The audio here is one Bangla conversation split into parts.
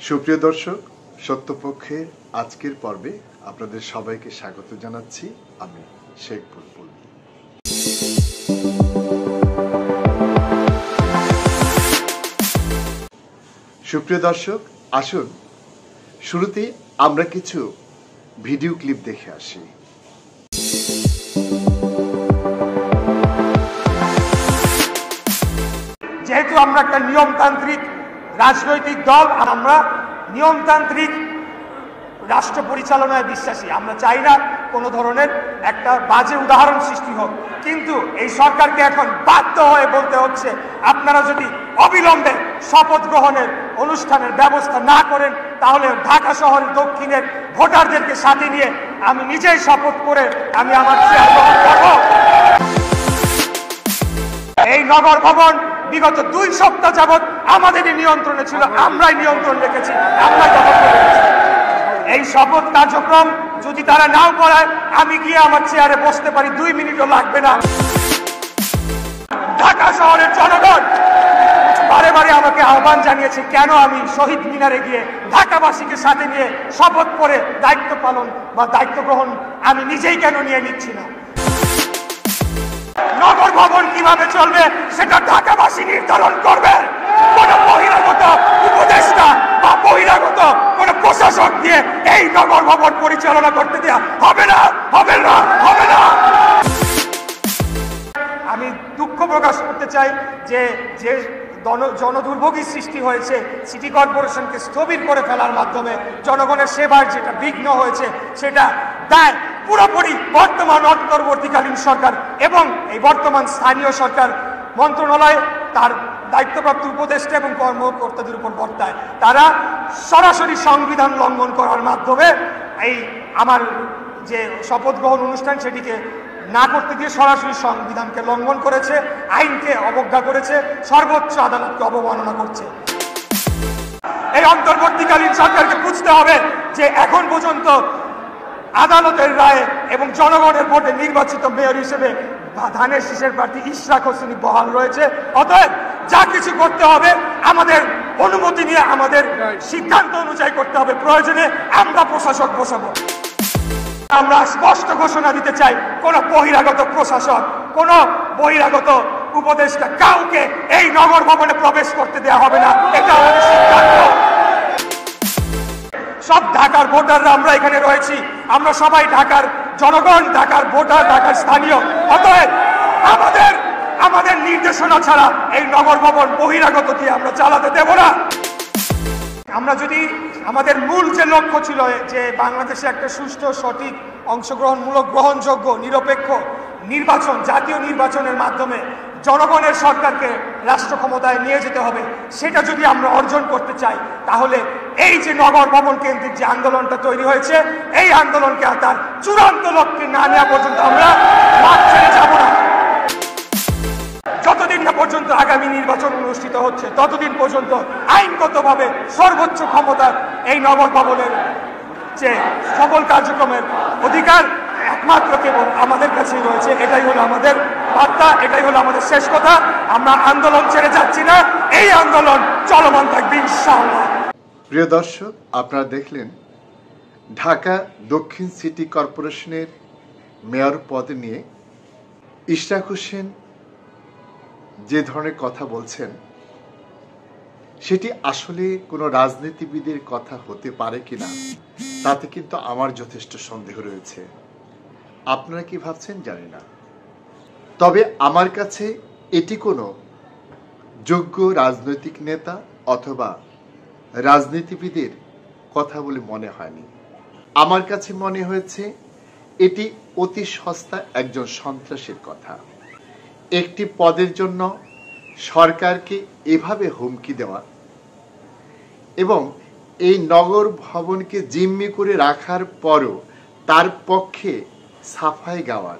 সুপ্রিয় দর্শক, সত্যপক্ষের আজকের পর্বে আপনাদের সবাইকে স্বাগত জানাচ্ছি। আমি শেখ বুলবুল। সুপ্রিয় দর্শক, আসুন শুরুতেই আমরা কিছু ভিডিও ক্লিপ দেখে আসি। যেহেতু আমরা একটা নিয়মতান্ত্রিক রাজনৈতিক দল, আমরা নিয়মতান্ত্রিক রাষ্ট্র পরিচালনায় বিশ্বাসী। আমরা চাই না কোনো ধরনের একটা বাজে উদাহরণ সৃষ্টি হোক, কিন্তু এই সরকারকে এখন বাধ্য হয়ে বলতে হচ্ছে, আপনারা যদি অবিলম্বে শপথ গ্রহণের অনুষ্ঠানের ব্যবস্থা না করেন তাহলে ঢাকা শহরের দক্ষিণের ভোটারদেরকে সাথে নিয়ে আমি নিজেই শপথ করে আমি আমার চেয়ার গ্রহণ করব। এই নগর ভবন বিগত 2 সপ্তাহ যাবৎ আমাদেরই নিয়ন্ত্রণে ছিল, আমরাই নিয়ন্ত্রণ রেখেছি, আমরাই দখল করে রেখেছি। এই শপথ কার্যক্রম যদি তারা নাও করায়, আমি গিয়ে আমার চেয়ারে বসতে পারি, 2 মিনিটও লাগবে না। ঢাকা শহরের জনগণ বারে বারে আমাকে আহ্বান জানিয়েছে, কেন আমি শহীদ মিনারে গিয়ে ঢাকাবাসীকে সাথে নিয়ে শপথ করে দায়িত্ব পালন বা দায়িত্ব গ্রহণ আমি নিজেই কেন নিয়ে নিচ্ছি না। নগর ভবন কিভাবে চলবে সেটা ঢাকাবাসী নির্ধারণ করবে। কোন বহিরাগত উপদেষ্টা বা বহিরাগত কোন প্রশাসক দিয়ে এই নগর ভবন পরিচালনা করতে দেওয়া হবে না, হবে না, হবে না। আমি দুঃখ প্রকাশ করতে চাই যে যে জনদুর্ভোগের সৃষ্টি হয়েছে, সিটি কর্পোরেশনকে স্থবির করে ফেলার মাধ্যমে জনগণের সেবার যেটা বিঘ্ন হয়েছে, সেটা দায় পুরোপুরি বর্তমান অন্তর্বর্তীকালীন সরকার এবং এই বর্তমান স্থানীয় সরকার মন্ত্রণালয় তার দায়িত্বপ্রাপ্ত উপদেষ্টা এবং কর্মকর্তাদের উপর বর্তায়। তারা সরাসরি সংবিধান লঙ্ঘন করার মাধ্যমে এই আমার যে শপথ গ্রহণ অনুষ্ঠান সেটিকে না করতে দিয়ে সরাসরি সংবিধানকে লঙ্ঘন করেছে, আইনকে অবজ্ঞা করেছে, সর্বোচ্চ আদালতকে অবমাননা করছে। এই অন্তর্বর্তীকালীন সরকারকে বুঝতে হবে যে এখন পর্যন্ত আদালতের রায়ে এবং জনগণের ভোটে নির্বাচিত মেয়র হিসেবে ধানের শীষের প্রার্থী ইশরাক হোসেনি বহাল রয়েছে। অতএব যা কিছু করতে হবে আমাদের অনুমতি নিয়ে, আমাদের সিদ্ধান্ত অনুযায়ী করতে হবে। প্রয়োজনে আমরা প্রশাসক বসাবো। আমরা স্পষ্ট ঘোষণা দিতে চাই, কোন বহিরাগত প্রশাসক, কোন বহিরাগত উপদেষ্টা কাউকে এই নগর ভবনে প্রবেশ করতে দেওয়া হবে না, এটা আমাদের সিদ্ধান্ত। সব ঢাকার ভোটাররা আমরা এখানে রয়েছি, আমরা সবাই ঢাকার জনগণ, ঢাকার ভোটার, ঢাকার স্থানীয়। অতএব আমাদের নির্দেশনা ছাড়া এই নগর ভবন বহিরাগত দিয়ে আমরা চালাতে দেব না। আমরা যদি আমাদের মূল যে লক্ষ্য ছিল যে বাংলাদেশে একটা সুষ্ঠু, সঠিক, অংশগ্রহণমূলক, গ্রহণযোগ্য, নিরপেক্ষ নির্বাচন, জাতীয় নির্বাচনের মাধ্যমে জনগণের সরকারকে রাষ্ট্র ক্ষমতায় নিয়ে যেতে হবে, সেটা যদি আমরা অর্জন করতে চাই তাহলে এই যে নগর ভবন কেন্দ্রিক যে আন্দোলনটা তৈরি হয়েছে, এই আন্দোলনকে আর তার চূড়ান্ত লক্ষ্যে না নেওয়া পর্যন্ত আমরা মাঠ ছেড়ে যাব না। যতদিন না পর্যন্ত আগামী নির্বাচন অনুষ্ঠিত হচ্ছে ততদিন পর্যন্ত আইনগতভাবে সর্বোচ্চ ক্ষমতা এই নগর ভবনের যে সকল কার্যক্রমের অধিকার একমাত্র কেবল আমাদের কাছেই রয়েছে। এটাই হলো আমাদের বার্তা, এটাই হলো আমাদের শেষ কথা। আমরা আন্দোলন ছেড়ে যাচ্ছি না, এই আন্দোলন চলমান থাকবে ইনশাআল্লাহ। প্রিয় দর্শক, আপনারা দেখলেন ঢাকা দক্ষিণ সিটি কর্পোরেশনের মেয়র পদ নিয়ে ইশরাক হোসেন যে ধরনের কথা বলছেন, সেটি আসলে কোনো রাজনীতিবিদের কথা হতে পারে কিনা তাতে কিন্তু আমার যথেষ্ট সন্দেহ রয়েছে। আপনারা কি ভাবছেন জানি না, তবে আমার কাছে এটি কোনো যোগ্য রাজনৈতিক নেতা অথবা রাজনীতিবিদের কথা বলে মনে হয়নি। আমার কাছে মনে হয়েছে এটি অতি সস্তা একজন সন্ত্রাসীর কথা। একটি পদের জন্য সরকারকে এভাবে হুমকি দেওয়া এবং এই নগর ভবনকে জিম্মি করে রাখার পরও তার পক্ষে সাফাই গাওয়ার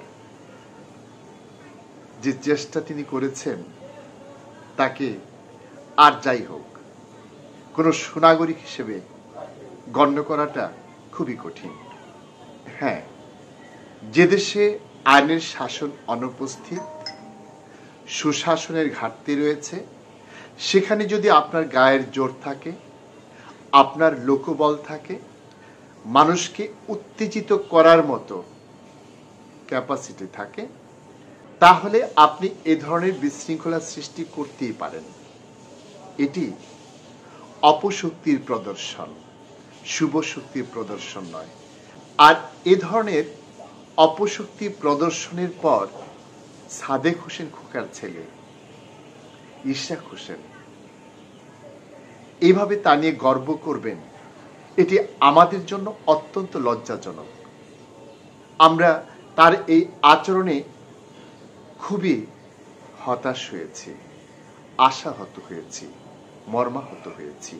যে চেষ্টা তিনি করেছেন, তাকে আর যাই হোক কোনো সুনাগরিক হিসেবে গণ্য করাটা খুবই কঠিন। হ্যাঁ, যে দেশে আইনের শাসন অনুপস্থিত, সুশাসনের ঘাটতি রয়েছে, সেখানে যদি আপনার গায়ের জোর থাকে, আপনার লোকবল থাকে, মানুষকে উত্তেজিত করার মতো ক্যাপাসিটি থাকে, তাহলে আপনি এ ধরনের বিশৃঙ্খলা সৃষ্টি করতেই পারেন। এটি অপশক্তির প্রদর্শন, শুভ শক্তির প্রদর্শন নয়। আর এ ধরনের অপশক্তি প্রদর্শনের পর সাদেক হোসেন খোকার ছেলে ইশরাক হোসেন এইভাবে তা নিয়ে গর্ব করবেন, এটি আমাদের জন্য অত্যন্ত লজ্জাজনক। আমরা তার এই আচরণে খুবই হতাশ হয়েছি, আশাহত হয়েছি, মর্মাহত হয়েছি।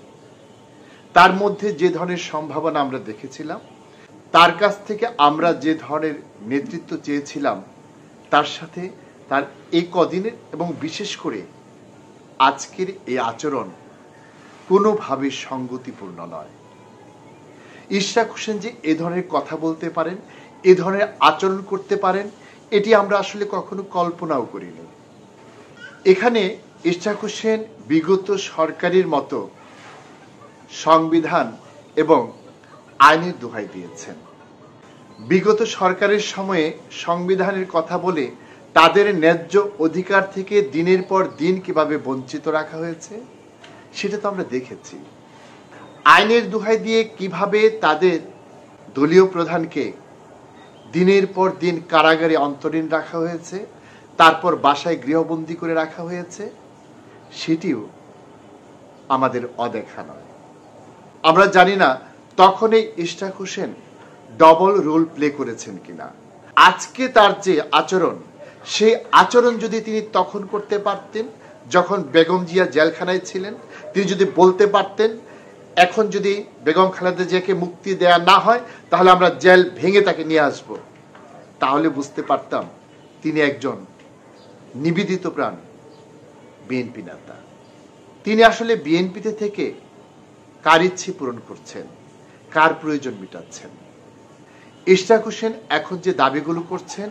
তার মধ্যে যে ধরনের সম্ভাবনা আমরা দেখেছিলাম, তার কাছ থেকে আমরা যে ধরনের নেতৃত্ব চেয়েছিলাম, তার সাথে তার এই কদিনের এবং বিশেষ করে আজকের এই আচরণ কোনোভাবে সঙ্গতিপূর্ণ নয়। ইশরাক হোসেন যে এ ধরনের কথা বলতে পারেন, এ ধরনের আচরণ করতে পারেন, এটি আমরা আসলে কখনো কল্পনাও করিনি। এখানে ইশরাক হোসেন বিগত সরকারের মতো সংবিধান এবং আইনের দোহাই দিয়েছেন। বিগত সরকারের সময়ে সংবিধানের কথা বলে তাদের ন্যায্য অধিকার থেকে দিনের পর দিন কিভাবে বঞ্চিত রাখা হয়েছে সেটা তো আমরা দেখেছি। আইনের দোহাই দিয়ে কিভাবে তাদের দলীয় প্রধানকে দিনের পর দিন কারাগারে অন্তরীণ রাখা হয়েছে, তারপর বাসায় গৃহবন্দী করে রাখা হয়েছে, সেটিও আমাদের অদেখা নয়। আমরা জানি না তখন এই Ishraq Hossain double role play করেছেন কিনা। আজকে তার যে আচরণ, সেই আচরণ যদি তিনি তখন করতে পারতেন যখন বেগম জিয়া জেলখানায় ছিলেন, তিনি যদি বলতে পারতেন এখন যদি বেগম খালেদা জিয়াকে মুক্তি দেয়া না হয় তাহলে আমরা জেল ভেঙে তাকে নিয়ে আসব, তাহলে বুঝতে পারতাম তিনি একজন নিবেদিত প্রাণ বিএনপি নেতা। তিনি আসলে বিএনপিতে থেকে কার ইচ্ছে পূরণ করছেন, কার প্রয়োজন মেটাচ্ছেন। ইশরাক হোসেন এখন যে দাবিগুলো করছেন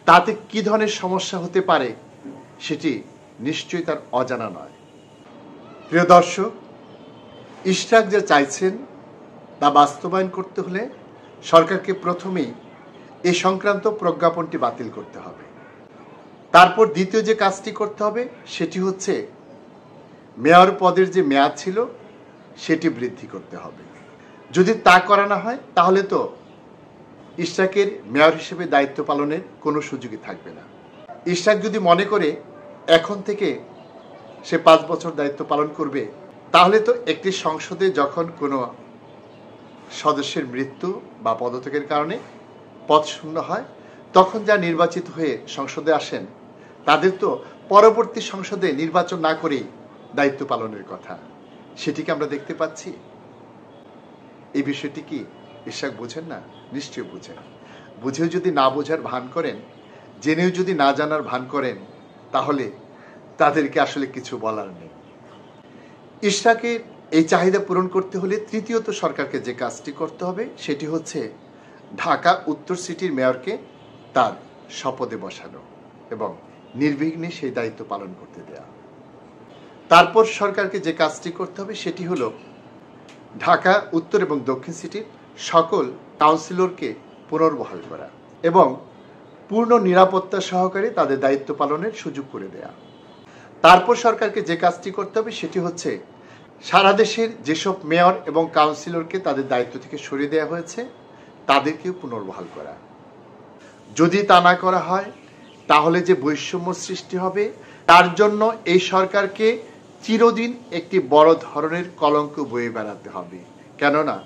তাতে কি ধরনের সমস্যা হতে পারে সেটি নিশ্চয়ই তার অজানা নয়। প্রিয় দর্শক, ইশরাক যা চাইছেন তা বাস্তবায়ন করতে হলে সরকারকে প্রথমেই এ সংক্রান্ত প্রজ্ঞাপনটি বাতিল করতে হবে। তারপর দ্বিতীয় যে কাজটি করতে হবে সেটি হচ্ছে মেয়র পদের যে মেয়াদ ছিল সেটি বৃদ্ধি করতে হবে। যদি তা করা না হয় তাহলে তো ইশরাকের মেয়র হিসেবে দায়িত্ব পালনের কোনো সুযোগই থাকবে না। ইশরাক যদি মনে করে এখন থেকে সে 5 বছর দায়িত্ব পালন করবে, তাহলে তো একটি সংসদে যখন কোনো সদস্যের মৃত্যু বা পদত্যাগের কারণে পদ শূন্য হয়, তখন যা নির্বাচিত হয়ে সংসদে আসেন তাদের তো পরবর্তী সংসদে নির্বাচন না করেই দায়িত্ব পালনের কথা। সেটিকে আমরা দেখতে পাচ্ছি। এই বিষয়টি কি ইশরাক বুঝেন না? নিশ্চয়ই বুঝেন। বুঝেও যদি না বোঝার ভান করেন, জেনেও যদি না জানার ভান করেন, তাহলে তাদেরকে আসলে কিছু বলার নেই। ইশরাকের এই চাহিদা পূরণ করতে হলে তৃতীয়ত সরকারকে যে কাজটি করতে হবে সেটি হচ্ছে ঢাকা উত্তর সিটির মেয়রকে তার শপথে বসানো এবং নির্বিঘ্নে সেই দায়িত্ব পালন করতে দেয়া। তারপর সরকারকে যে কাজটি করতে হবে সেটি হলো ঢাকা উত্তর এবং দক্ষিণ সিটির সকল কাউন্সিলরকে পুনর্বহাল করা এবং পূর্ণ নিরাপত্তা সহকারে তাদের দায়িত্ব পালনের সুযোগ করে দেয়া। তারপর সরকারকে যে কাজটি করতে হবে সেটি হচ্ছে সারা দেশের যেসব মেয়র এবং কাউন্সিলরকে তাদের দায়িত্ব থেকে সরিয়ে দেওয়া হয়েছে তাদেরকেও পুনর্বহাল করা। যদি তা না করা হয় তাহলে যে বৈষম্য সৃষ্টি হবে, তার জন্য এই সরকারকে চিরদিন একটি বড় ধরনের কলঙ্ক বয়ে বেড়াতে হবে। কেননা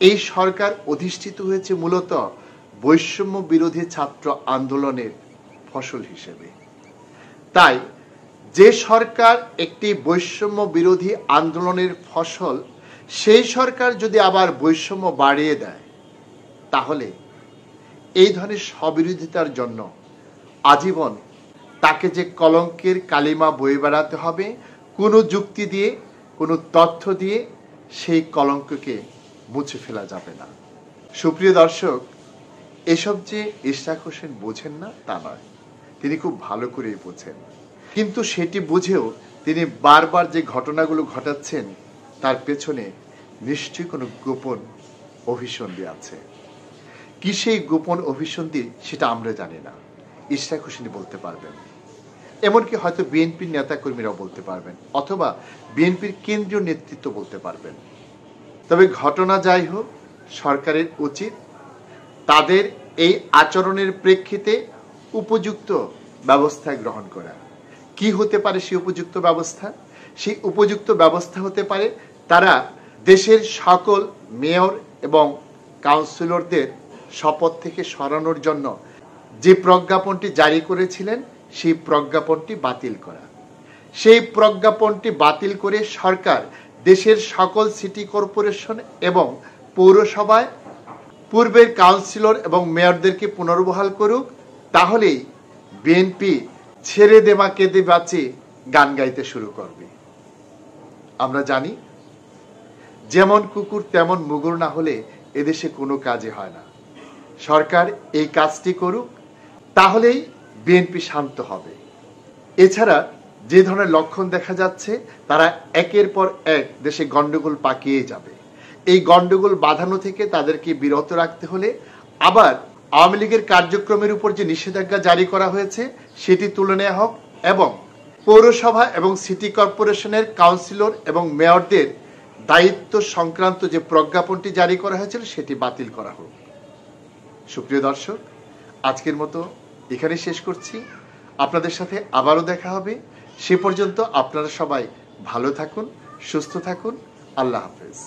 এই সরকার অধিষ্ঠিত হয়েছে মূলত বৈষম্য বিরোধী ছাত্র আন্দোলনের ফসল হিসেবে। তাই যে সরকার একটি বৈষম্য বিরোধী আন্দোলনের ফসল, সেই সরকার যদি আবার বৈষম্য বাড়িয়ে দেয় তাহলে এই ধরনের স্ববিরোধিতার জন্য আজীবন তাকে যে কলঙ্কের কালিমা বয়ে বেড়াতে হবে, কোনো যুক্তি দিয়ে কোনো তথ্য দিয়ে সেই কলঙ্ককে মুছে ফেলা যাবে না। সুপ্রিয় দর্শক, এসব যে ইশরাক হোসেন বোঝেন না তা নয়, তিনি খুব ভালো করেই বোঝেন। কিন্তু সেটি বুঝেও তিনি বারবার যে ঘটনাগুলো ঘটাচ্ছেন তার পেছনে নিশ্চয়ই কোনো গোপন অভিসন্ধি আছে। কি সেই গোপন অভিসন্ধি সেটা আমরা জানি না, ইশরাক হোসেনই বলতে পারবেন। এমনকি হয়তো বিএনপির নেতাকর্মীরাও বলতে পারবেন, অথবা বিএনপির কেন্দ্রীয় নেতৃত্ব বলতে পারবেন। তবে ঘটনা যাই হোক, সরকারের উচিত তাদের এই আচরণের প্রেক্ষিতে উপযুক্ত ব্যবস্থা গ্রহণ করা। কি হতে পারে সেই উপযুক্ত ব্যবস্থা? সেই উপযুক্ত ব্যবস্থা হতে পারে তারা দেশের সকল মেয়র এবং কাউন্সিলরদের শপথ থেকে সরানোর জন্য যে প্রজ্ঞাপনটি জারি করেছিলেন সেই প্রজ্ঞাপনটি বাতিল করা। সেই প্রজ্ঞাপনটি বাতিল করে সরকার দেশের সকল সিটি কর্পোরেশন এবং পৌরসভায় পূর্বের কাউন্সিলর এবং মেয়রদেরকে পুনর্বহাল করুক। তাহলেই বিএনপি ছেড়ে দেমা কেঁদে বাঁচে গান গাইতে শুরু করবে। আমরা জানি যেমন কুকুর তেমন মুগুর না হলে এদেশে কোনো কাজই হয় না। সরকার এই কাজটি করুক, তাহলেই বিএনপি শান্ত হবে। এছাড়া যে ধরনের লক্ষণ দেখা যাচ্ছে, তারা একের পর এক দেশে গন্ডগোল পাকিয়ে যাবে। এই গন্ডগোল বাঁধানো থেকে তাদেরকে বিরত রাখতে হলে আবার আওয়ামী লীগের কার্যক্রমের উপর যে নিষেধাজ্ঞা জারি করা হয়েছে সেটি তুলে নেওয়া হোক, এবং পৌরসভা এবং সিটি কর্পোরেশনের কাউন্সিলর এবং মেয়রদের দায়িত্ব সংক্রান্ত যে প্রজ্ঞাপনটি জারি করা হয়েছিল সেটি বাতিল করা হোক। সুপ্রিয় দর্শক, আজকের মতো এখানে শেষ করছি। আপনাদের সাথে আবারও দেখা হবে। সে পর্যন্ত আপনারা সবাই ভালো থাকুন, সুস্থ থাকুন। আল্লাহ হাফেজ।